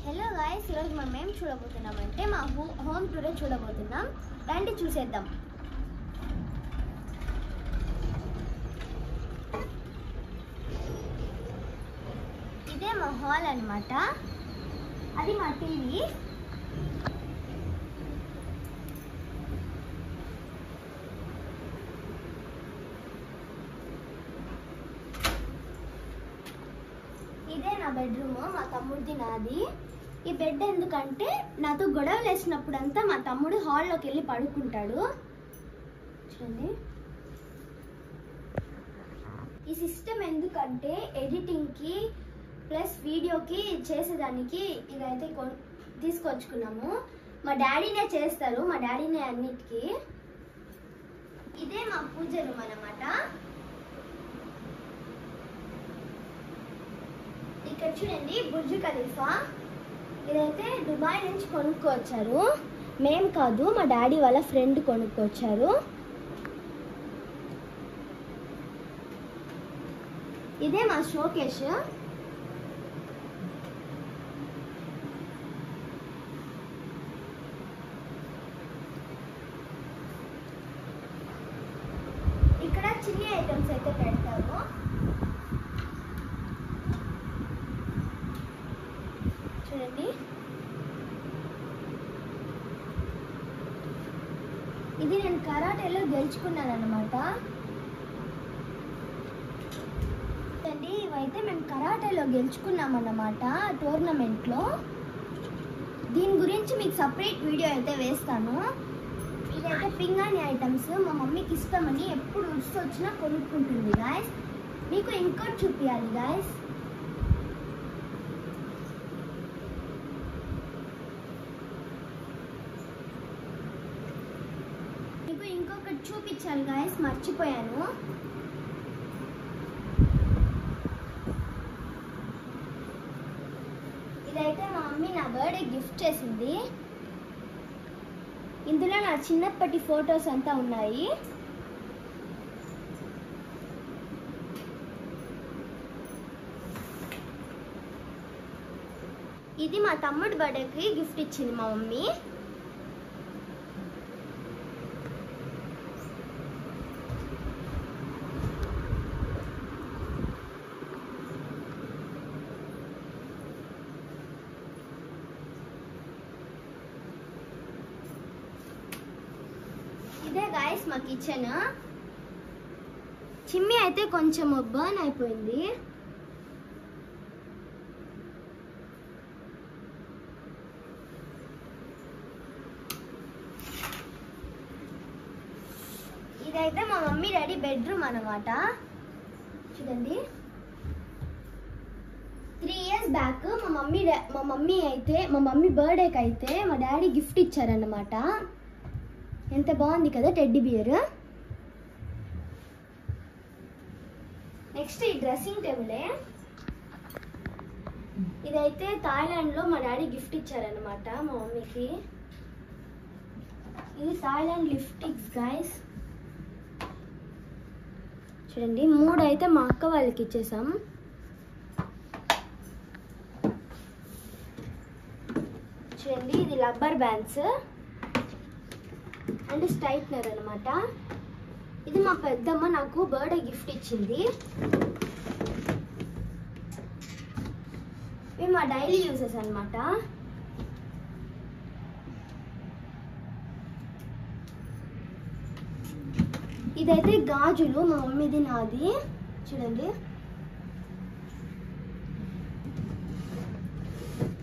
Hello guys, ఈరోజు మనం ఏం చూడబోతున్నామంటే మా హోమ్ టూరే చూడబోతున్నాం. రండి చూసేద్దాం. ఇదే మా హాల్ అన్నమాట. అది మా టీవీ. ఇదే నా బెడ్రూమ్, మా తమ్ముడిది నాది. ఈ బెడ్ ఎందుకంటే నాతో గొడవలు వేసినప్పుడంతా మా తమ్ముడు హాల్లోకి వెళ్ళి పడుకుంటాడు. చూడండి, ఈ సిస్టమ్ ఎందుకంటే ఎడిటింగ్కి ప్లస్ వీడియోకి చేసేదానికి ఇదైతే తీసుకొచ్చుకున్నాము. మా డాడీనే చేస్తారు, మా డాడీనే అన్నిటికీ. ఇదే మా పూజ రూమ్ అన్నమాట. ఇక్కడ చూడండి, బుర్జ్ ఖలీఫా. ఇదైతే దుబాయ్ నుంచి కొనుక్కొచ్చారు, మేము కాదు, మా డాడీ వాళ్ళ ఫ్రెండ్ కొనుక్కొచ్చారు. ఇదే మా షోకేష్. ఇక్కడ చిన్న ఐటమ్స్ అయితే పెడతాము. చూడండి, ఇది నేను కరాటేలో గెలుచుకున్నాను అనమాట. ఇవైతే మేము కరాటేలో గెలుచుకున్నాం అన్నమాట టోర్నమెంట్లో. దీని గురించి మీకు సపరేట్ వీడియో అయితే వేస్తాను. ఇదైతే పింగాణి ఐటమ్స్. మా మమ్మీకి ఇష్టమని ఎప్పుడు ఉడిసి వచ్చినా కొనుక్కుంటుంది గాయస్. మీకు ఇంకోటి చూపించాలి గాయస్. ఇంకొకటి చూపించాలి గాయస్, మర్చిపోయాను. ఇదైతే మా మమ్మీ నా బర్త్డే గిఫ్ట్ చేసింది. ఇందులో నా చిన్నప్పటి ఫొటోస్ అంతా ఉన్నాయి. ఇది మా తమ్ముడి బర్త్డేకి గిఫ్ట్ ఇచ్చింది మా మమ్మీ. ఇదే గాయస్ మా కిచెన్. చిమ్మి అయితే కొంచెం బర్న్ అయిపోయింది. ఇదైతే మా మమ్మీ డాడీ బెడ్రూమ్ అన్నమాట. చూడండి, 3 years బ్యాక్ మా మమ్మీ బర్త్డేకి అయితే మా డాడీ గిఫ్ట్ ఇచ్చారన్నమాట. ఎంత బాగుంది కదా టెడ్డీ బియర్. నెక్స్ట్ ఈ డ్రెస్సింగ్ టేబులే. ఇదైతే థాయిలాండ్లో మా డాడీ గిఫ్ట్ ఇచ్చారనమాట మా మమ్మీకి. ఇది థాయిలాండ్ లిప్స్టిక్స్ గాయస్. చూడండి, 3 అయితే మా అక్క వాళ్ళకి ఇచ్చేసాం. చూడండి, ఇది రబ్బర్ బ్యాండ్స్ అండ్ స్ట్రైట్నర్ అనమాట. ఇది మా పెద్దమ్మ నాకు బర్త్డే గిఫ్ట్ ఇచ్చింది. ఇవి మా డైలీ యూజెస్ అనమాట. ఇదైతే గాజులు, మా మమ్మీది నాది. చూడండి,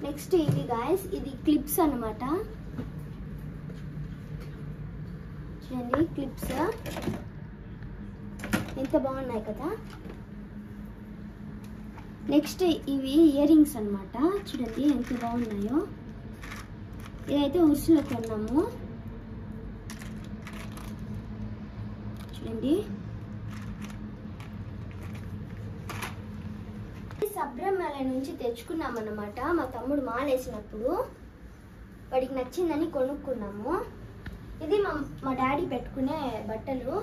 నెక్స్ట్ ఇవి గాయస్, ఇది క్లిప్స్ అనమాట. చూడండి, క్లిప్స్ ఎంత బాగున్నాయి కదా. నెక్స్ట్ ఇవి ఇయర్ రింగ్స్ అనమాట. చూడండి ఎంత బాగున్నాయో. ఇదైతే ఉర్సులో కొన్నాము. చూడండి, సబ్రమల నుంచి తెచ్చుకున్నాం అన్నమాట. మా తమ్ముడు మాలేసినప్పుడు వాడికి నచ్చిందని కొనుక్కున్నాము. ఇది మా డాడీ పెట్టుకునే బట్టలు.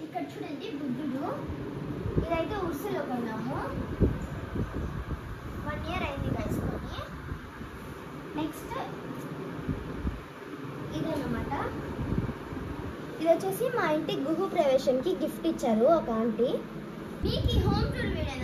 ఇక్కడ చూడండి, బుద్ధుడు. ఇదైతే ఉర్సులో కొన్నాము. 1 ఇది వచ్చేసి మా ఇంటి గృహ ప్రవేశానికి గిఫ్ట్ ఇచ్చారు ఒక ఆంటీ. మీకు ఈ హోమ్ టూర్ వీడియో